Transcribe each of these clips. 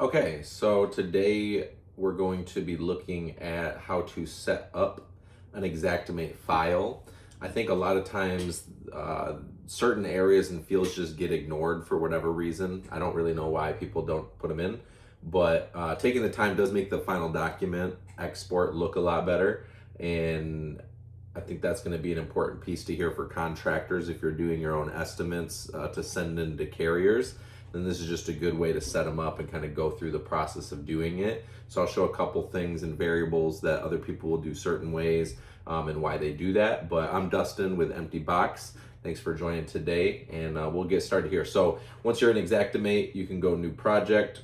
Okay, so today we're going to be looking at how to set up an Xactimate file. I think a lot of times certain areas and fields just get ignored for whatever reason. I don't really know why people don't put them in, but taking the time does make the final document export look a lot better. And I think that's going to be an important piece to hear for contractors if you're doing your own estimates to send into carriers. Then this is just a good way to set them up and kind of go through the process of doing it. So I'll show a couple things and variables that other people will do certain ways and why they do that. But I'm Dustin with Empty Box. Thanks for joining today, and we'll get started here. So once you're in Xactimate, you can go New Project,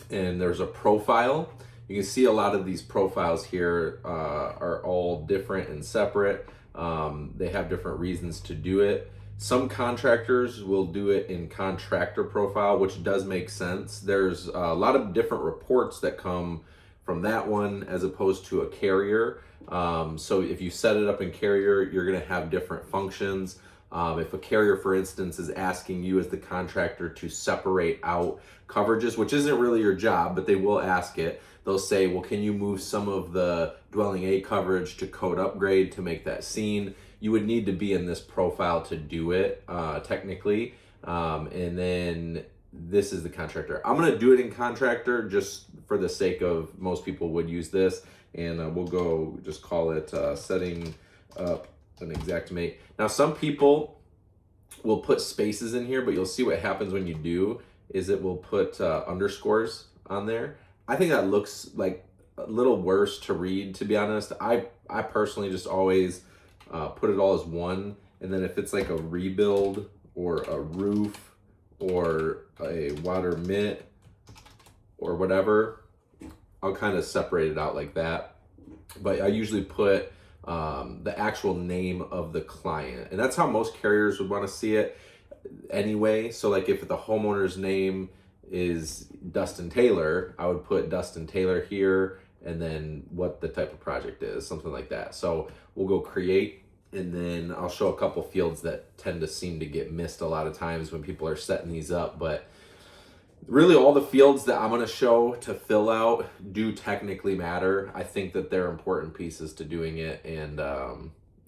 and there's a profile. You can see a lot of these profiles here are all different and separate. They have different reasons to do it. Some contractors will do it in Contractor profile, which does make sense. There's a lot of different reports that come from that one as opposed to a carrier. So if you set it up in carrier, you're going to have different functions. If a carrier, for instance, is asking you as the contractor to separate out coverages, which isn't really your job, but they will ask it. They'll say, well, can you move some of the dwelling A coverage to code upgrade to make that scene? You would need to be in this profile to do it, technically. And then this is the contractor. I'm gonna do it in Contractor just for the sake of most people would use this. And we'll go just call it setting up an Xactimate. Now, some people will put spaces in here, but you'll see what happens when you do is it will put underscores on there. I think that looks like a little worse to read, to be honest. I personally just always put it all as one, and then if it's like a rebuild or a roof or a water mitt or whatever, I'll kind of separate it out like that. But I usually put the actual name of the client, and that's how most carriers would want to see it anyway. So like if the homeowner's name is Dustin Taylor, I would put Dustin Taylor here and then what the type of project is, something like that. So we'll go create, and then I'll show a couple fields that tend to seem to get missed a lot of times when people are setting these up. But really all the fields that I'm going to show to fill out do technically matter. I think that they're important pieces to doing it, and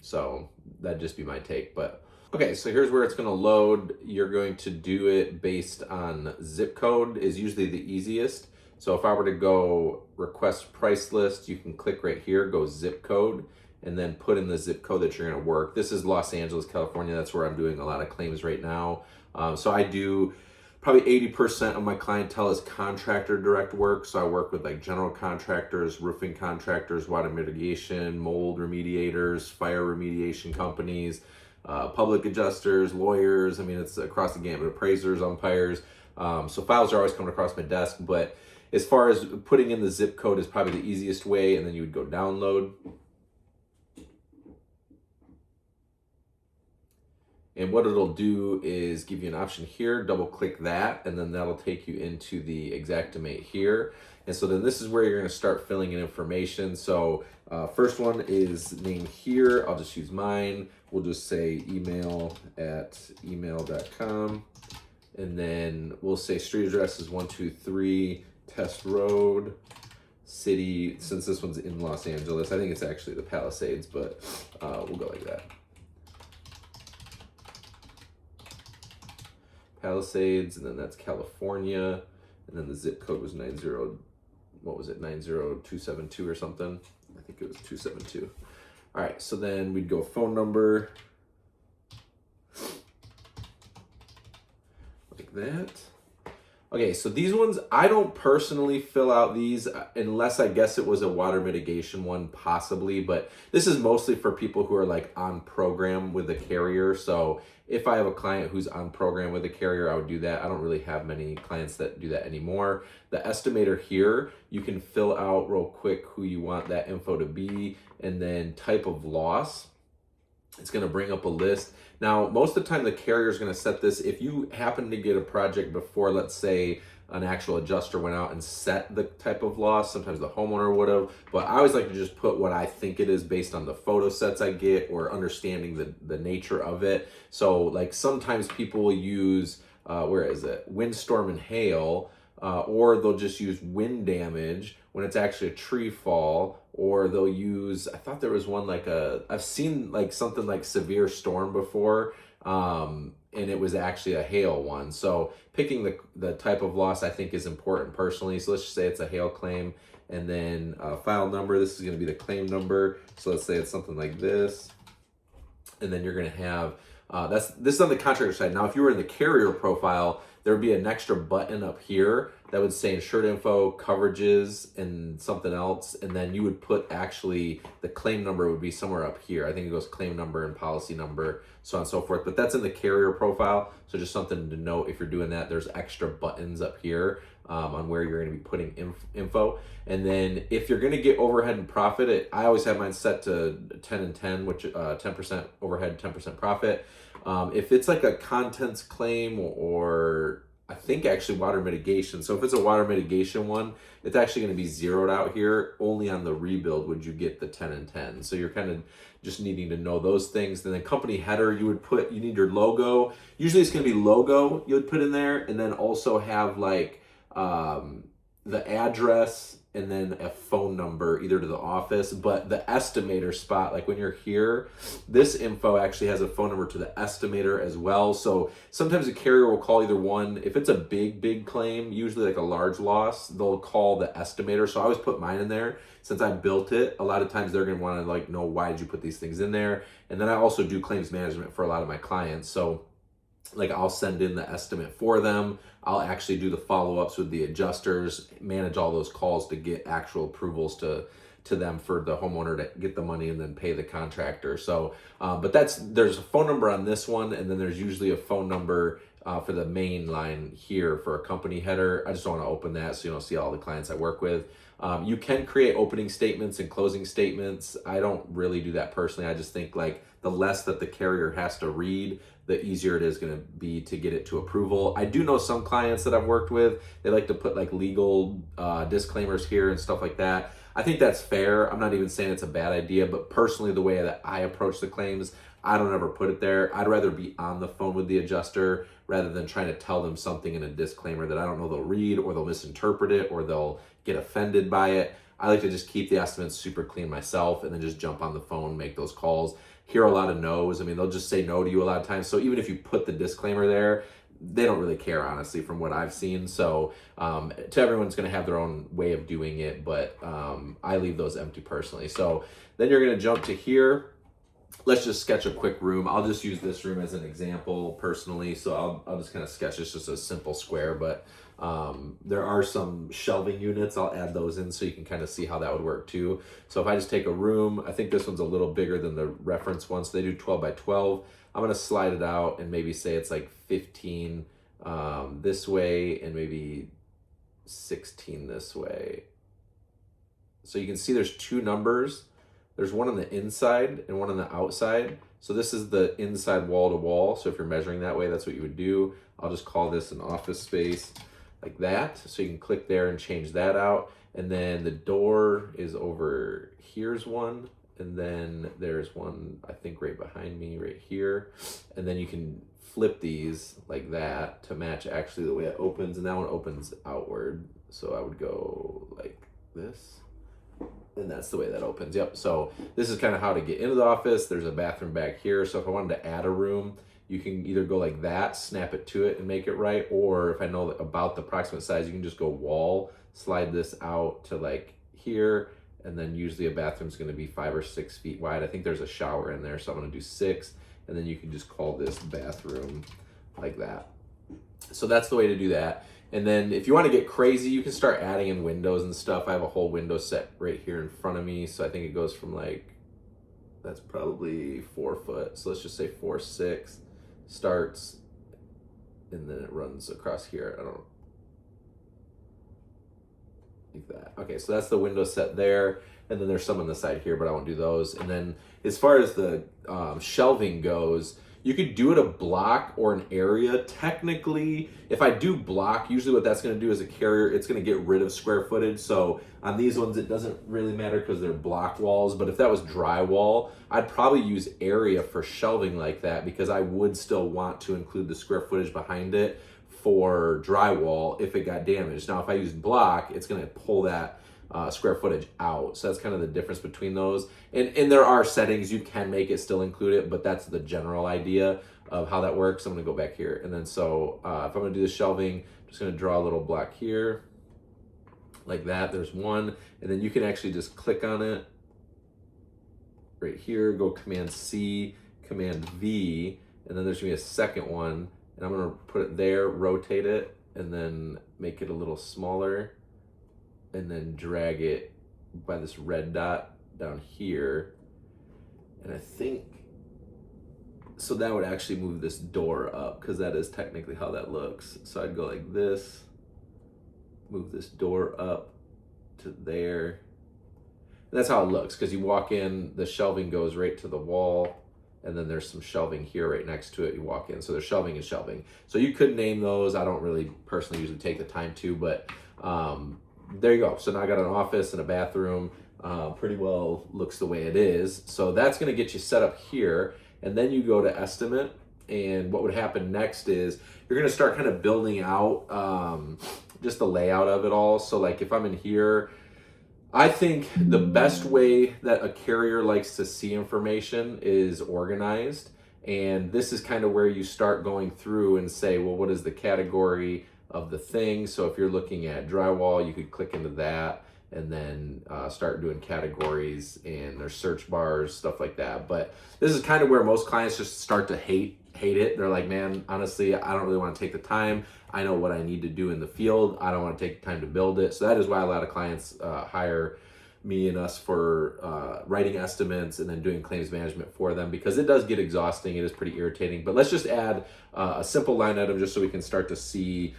so that'd just be my take. But okay, so here's where it's going to load. You're going to do it based on zip code is usually the easiest. So if I were to go request price list, you can click right here, go zip code, and then put in the zip code that you're going to work. This is Los Angeles, California. That's where I'm doing a lot of claims right now. So I do probably 80% of my clientele is contractor direct work. So I work with like general contractors, roofing contractors, water mitigation, mold remediators, fire remediation companies, public adjusters, lawyers. I mean, it's across the gamut, appraisers, umpires. So files are always coming across my desk, but as far as putting in the zip code is probably the easiest way, and then you would go download. And what it'll do is give you an option here, double click that, and then that'll take you into the Xactimate here. And so then this is where you're gonna start filling in information. So first one is name here. I'll just use mine. We'll just say email@email.com. And then we'll say street address is 123 Test Road, city, since this one's in Los Angeles, I think it's actually the Palisades, but we'll go like that. Palisades, and then that's California, and then the zip code was 90272 or something. I think it was 272. All right, so then we'd go phone number, like that. Okay, so these ones, I don't personally fill out these unless I guess it was a water mitigation one, possibly, but this is mostly for people who are like on program with a carrier. So if I have a client who's on program with a carrier, I would do that. I don't really have many clients that do that anymore. The estimator here, you can fill out real quick who you want that info to be, and then type of loss. It's going to bring up a list. Now, most of the time the carrier is going to set this. If you happen to get a project before, let's say an actual adjuster went out and set the type of loss, sometimes the homeowner would have, but I always like to just put what I think it is based on the photo sets I get or understanding the nature of it. So like sometimes people will use, where is it? Windstorm and hail. or they'll just use wind damage when it's actually a tree fall, or they'll use, I thought there was one like I've seen like something like severe storm before, and it was actually a hail one. So picking the type of loss I think is important personally. So let's just say it's a hail claim, and then file number, this is going to be the claim number. So let's say it's something like this, and then you're going to have, this is on the contractor side. Now, if you were in the carrier profile, there would be an extra button up here that would say insured info, coverages, and something else. And then you would put actually the claim number would be somewhere up here. I think it goes claim number and policy number, so on and so forth. But that's in the carrier profile. So just something to note if you're doing that, there's extra buttons up here on where you're going to be putting info. And then if you're going to get overhead and profit, I always have mine set to 10 and 10, which 10% overhead, 10% profit. If it's like a contents claim, or I think actually water mitigation. So if it's a water mitigation one, it's actually going to be zeroed out here. Only on the rebuild would you get the 10 and 10. So you're kind of just needing to know those things. And then company header, you need your logo. Usually it's going to be logo you would put in there, and then also have like the address and then a phone number either to the office. But the estimator spot, like when you're here, this info actually has a phone number to the estimator as well. So sometimes a carrier will call either one. If it's a big claim, usually like a large loss, they'll call the estimator. So I always put mine in there. Since I built it, a lot of times they're going to want to like know, why did you put these things in there? And then I also do claims management for a lot of my clients. So like I'll send in the estimate for them. I'll actually do the follow-ups with the adjusters, manage all those calls to get actual approvals to them for the homeowner to get the money and then pay the contractor. So, but there's a phone number on this one, and then there's usually a phone number for the main line here for a company header. I just don't want to open that so you don't see all the clients I work with. You can create opening statements and closing statements. I don't really do that personally. I just think like the less that the carrier has to read, the easier it is going to be to get it to approval. I do know some clients that I've worked with, they like to put like legal disclaimers here and stuff like that. I think that's fair. I'm not even saying it's a bad idea, but personally, the way that I approach the claims, I don't ever put it there. I'd rather be on the phone with the adjuster rather than trying to tell them something in a disclaimer that I don't know they'll read, or they'll misinterpret it, or they'll get offended by it. I like to just keep the estimates super clean myself and then just jump on the phone, make those calls. Hear a lot of no's. I mean, they'll just say no to you a lot of times. So even if you put the disclaimer there, they don't really care, honestly, from what I've seen. So to everyone's going to have their own way of doing it, but I leave those empty personally. So then you're going to jump to here. Let's just sketch a quick room. I'll just use this room as an example personally. So I'll just kind of sketch this, just a simple square, but there are some shelving units. I'll add those in so you can kind of see how that would work too. So if I just take a room, I think this one's a little bigger than the reference one. So they do 12 by 12. I'm going to slide it out and maybe say it's like 15 this way and maybe 16 this way. So you can see there's two numbers. There's one on the inside and one on the outside. So this is the inside wall to wall. So if you're measuring that way, that's what you would do. I'll just call this an office space like that. So you can click there and change that out. And then the door is over, here's one. And then there's one, I think right behind me right here. And then you can flip these like that to match actually the way it opens. And that one opens outward. So I would go like this. And that's the way that opens. Yep. So this is kind of how to get into the office. There's a bathroom back here. So if I wanted to add a room, you can either go like that, snap it to it and make it right. Or if I know about the approximate size, you can just go wall, slide this out to like here. And then usually a bathroom is going to be 5 or 6 feet wide. I think there's a shower in there. So I'm going to do 6. And then you can just call this bathroom like that. So that's the way to do that. And then if you want to get crazy, you can start adding in windows and stuff. I have a whole window set right here in front of me. So I think it goes from like, that's probably 4 foot. So let's just say 4, 6 starts. And then it runs across here. I don't know. Like that. Okay, so that's the window set there. And then there's some on the side here, but I won't do those. And then as far as the shelving goes, you could do it a block or an area. Technically, if I do block, usually what that's going to do as a carrier, it's going to get rid of square footage. So on these ones, it doesn't really matter because they're block walls. But if that was drywall, I'd probably use area for shelving like that because I would still want to include the square footage behind it for drywall if it got damaged. Now, if I use block, it's going to pull that square footage out. So that's kind of the difference between those. And there are settings you can make it still include it, but that's the general idea of how that works. I'm going to go back here. And then so if I'm going to do the shelving, I'm just going to draw a little block here like that. There's one. And then you can actually just click on it right here, go Command C, Command V, and then there's going to be a second one. And I'm going to put it there, rotate it, and then make it a little smaller, and then drag it by this red dot down here. And I think, so that would actually move this door up, because that is technically how that looks. So I'd go like this, move this door up to there. And that's how it looks, because you walk in, the shelving goes right to the wall, and then there's some shelving here right next to it. You walk in, so there's shelving and shelving. So you could name those. I don't really personally usually take the time to, but there you go. So now I got an office and a bathroom. Pretty well looks the way it is. So that's going to get you set up here, and then you go to estimate. And what would happen next is you're going to start kind of building out just the layout of it all. So like if I'm in here, I think the best way that a carrier likes to see information is organized. And this is kind of where you start going through and say, well, what is the category of the thing? So if you're looking at drywall, you could click into that and then start doing categories, and there's search bars, stuff like that. But this is kind of where most clients just start to hate it. They're like, man, honestly, I don't really want to take the time. I know what I need to do in the field. I don't want to take the time to build it. So that is why a lot of clients hire me and us for writing estimates and then doing claims management for them, because it does get exhausting. It is pretty irritating. But let's just add a simple line item just so we can start to see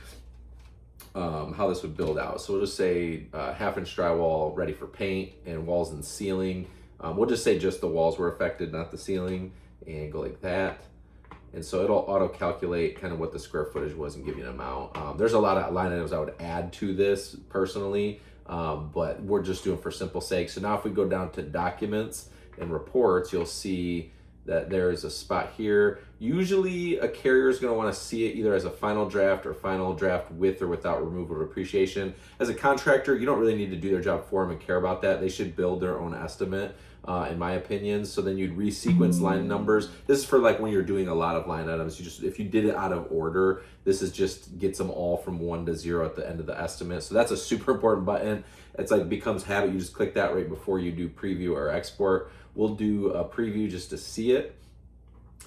how this would build out. So we'll just say 1/2 inch drywall ready for paint, and walls and ceiling. We'll just say just the walls were affected, not the ceiling, and go like that. And so it'll auto calculate kind of what the square footage was and give you an amount. There's a lot of line items I would add to this personally, but we're just doing for simple sake. So now if we go down to documents and reports, you'll see that there's a spot here. Usually a carrier is going to want to see it either as a final draft or final draft with or without removal or depreciation. As a contractor, you don't really need to do their job for them and care about that. They should build their own estimate, in my opinion. So then you'd resequence line numbers. This is for like when you're doing a lot of line items. If you did it out of order, this is just gets them all from 1 to 0 at the end of the estimate. So that's a super important button. It's like becomes habit. You just click that right before you do preview or export. We'll do a preview just to see it.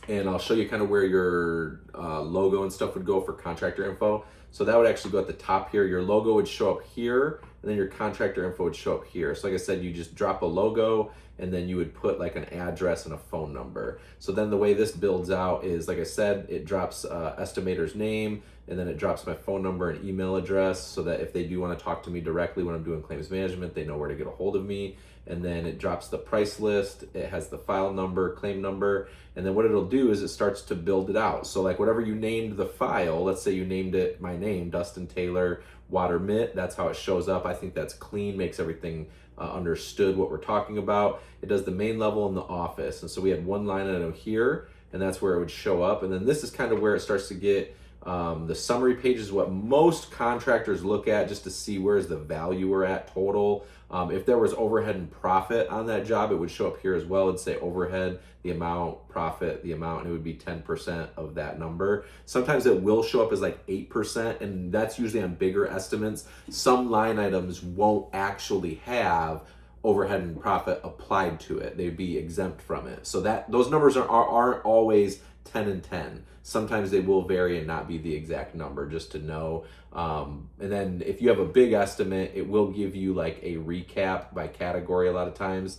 And I'll show you kind of where your logo and stuff would go for contractor info. So that would actually go at the top here. Your logo would show up here, and then your contractor info would show up here. So like I said, you just drop a logo, and then you would put like an address and a phone number. So then the way this builds out is, like I said, it drops estimator's name, and then it drops my phone number and email address, so that if they do want to talk to me directly when I'm doing claims management, they know where to get a hold of me. And then it drops the price list, it has the file number, claim number, and then what it'll do is it starts to build it out. So like whatever you named the file, let's say you named it my name, DustinTaylorWaterMit, that's how it shows up. I think that's clean, makes everything understood what we're talking about. It does the main level in the office. And so we had one line item here, and that's where it would show up. And then this is kind of where it starts to get the summary page is what most contractors look at just to see where's the value we're at total. If there was overhead and profit on that job, it would show up here as well. It'd say overhead, the amount, profit, the amount, and it would be 10% of that number. Sometimes it will show up as like 8%, and that's usually on bigger estimates. Some line items won't actually have overhead and profit applied to it. They'd be exempt from it. So that those numbers aren't always 10 and 10. Sometimes they will vary and not be the exact number, just to know. And then if you have a big estimate, it will give you like a recap by category a lot of times.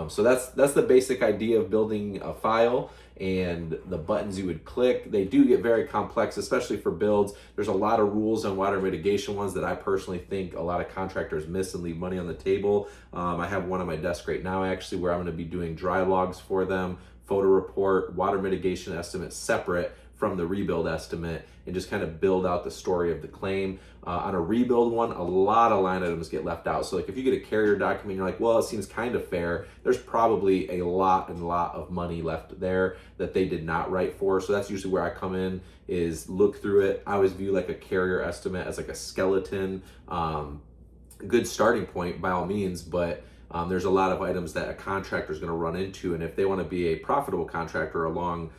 So that's the basic idea of building a file, and the buttons you would click. They do get very complex, especially for builds. There's a lot of rules on water mitigation ones that I personally think a lot of contractors miss and leave money on the table. I have one on my desk right now actually where I'm going to be doing dry logs for them, photo report, water mitigation estimates separate from the rebuild estimate and just kind of build out the story of the claim. On a rebuild one, a lot of line items get left out. So like if you get a carrier document, you're like, well, it seems kind of fair. There's probably a lot of money left there that they did not write for. So that's usually where I come in, is look through it. I always view like a carrier estimate as like a skeleton, good starting point by all means, but there's a lot of items that a contractor is going to run into, and if they want to be a profitable contractor, a long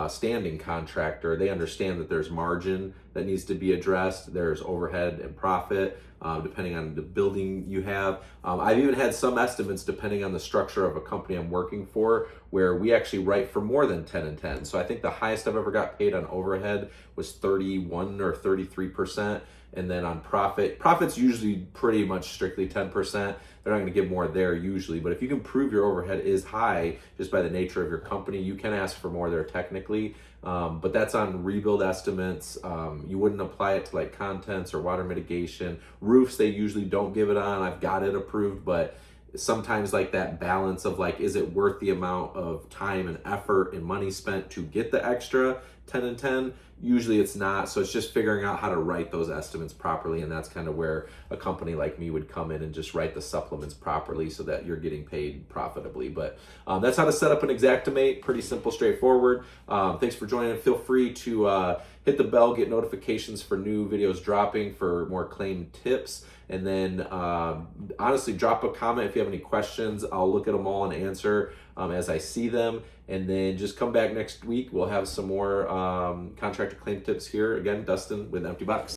standing contractor, they understand that there's margin that needs to be addressed, there's overhead and profit, depending on the building you have. I've even had some estimates, depending on the structure of a company I'm working for, where we actually write for more than 10 and 10. So I think the highest I've ever got paid on overhead was 31 or 33%. And then on profit's usually pretty much strictly 10%. They're not going to give more there usually, but if you can prove your overhead is high just by the nature of your company, you can ask for more there technically. But that's on rebuild estimates. You wouldn't apply it to like contents or water mitigation. Roofs, they usually don't give it on. I've got it approved, but sometimes like that balance of like, is it worth the amount of time and effort and money spent to get the extra 10 and 10? Usually it's not. So it's just figuring out how to write those estimates properly. And that's kind of where a company like me would come in and just write the supplements properly so that you're getting paid profitably. But that's how to set up an Xactimate. Pretty simple, straightforward. Thanks for joining. Feel free to hit the bell, get notifications for new videos dropping for more claim tips. And then honestly, drop a comment if you have any questions. I'll look at them all and answer as I see them. And then just come back next week. We'll have some more contractor claim tips here. Again, Dustin with Empty Box.